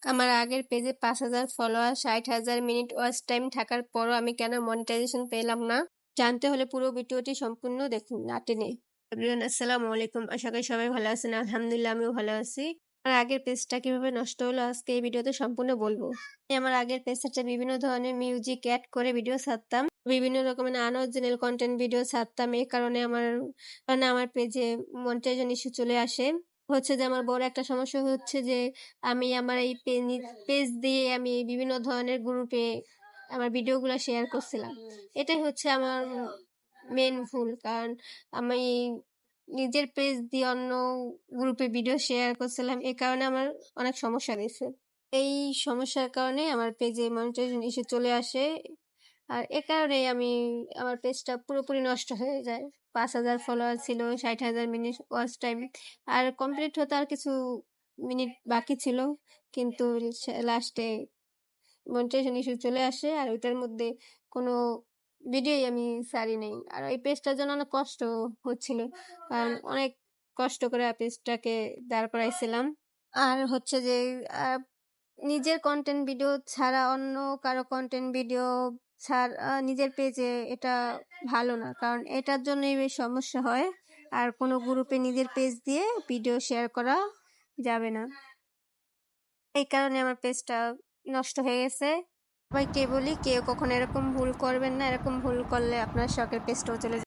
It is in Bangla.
আমার আগের পেজে 5,000 ফলোয়ার, 60,000 মিনিট ওয়াচ টাইম থাকার পরও আমি কেন মনিটাইজেশন পেলাম না? জানতে হলে পুরো ভিডিওটি সম্পূর্ণ দেখুন, না টেনে। এভরিওয়ান, আসসালামু আলাইকুম। আশা করি সবাই ভালো আছেন। আলহামদুলিল্লাহ, আমিও ভালো আছি। আমার আগের পেজটা কিভাবে নষ্ট হলো আজকে এই ভিডিওতে সম্পূর্ণ বলবো। আমি আমার আগের পেজটাতে বিভিন্ন ধরনের মিউজিক অ্যাড করে ভিডিও ছাড়তাম, বিভিন্ন রকমের আনঅরিজিনাল কন্টেন্ট ভিডিও ছাড়তাম। এই কারণে আমার পেজে মনিটাইজেশন ইস্যু চলে আসে। হচ্ছে যে আমার বড় একটা সমস্যা হচ্ছে যে আমি আমার এই পেজ দিয়ে আমি বিভিন্ন ধরনের গ্রুপে আমার ভিডিওগুলো শেয়ার করছিলাম। এটাই হচ্ছে আমার মেন ভুল, কারণ আমি নিজের পেজ দিয়ে অন্য গ্রুপে ভিডিও শেয়ার করছিলাম। এই কারণে আমার অনেক সমস্যা হয়েছে। এই সমস্যার কারণে আমার পেজে মনিটাইজেশন ইস্যু চলে আসে, আর এ কারণে আমার পেজটা পুরোপুরি নষ্ট হয়ে যায়। 5,000 ফলোয়ার ছিল, 60,000 মিনিট ওয়াচ টাইম, আর কমপ্লিট হতে আর কিছু মিনিট বাকি ছিল, কিন্তু লাস্টে মনিটাইজেশন ইস্যু চলে আসে, আর ওইটার মধ্যে কোনো ভিডিওই আমি ছাড়ি নাই। আর এই পেজটার জন্য অনেক কষ্ট হচ্ছিল, কারণ অনেক কষ্ট করে পেজটাকে দাঁড় করাইছিলাম। আর হচ্ছে যে আহ, নিজের কন্টেন্ট ভিডিও ছাড়া অন্য কারো কন্টেন্ট ভিডিও নিজের পেজে এটা ভালো না, কারণ এটার জন্যই বেশ সমস্যা হয়। আর কোনো গ্রুপে নিজের পেজ দিয়ে ভিডিও শেয়ার করা যাবে না। এই কারণে আমার পেজটা নষ্ট হয়ে গেছে। সবাইকে বলি, কেউ কখনো এরকম ভুল করবেন না। এরকম ভুল করলে আপনার শখের পেজটাও চলে যাবে।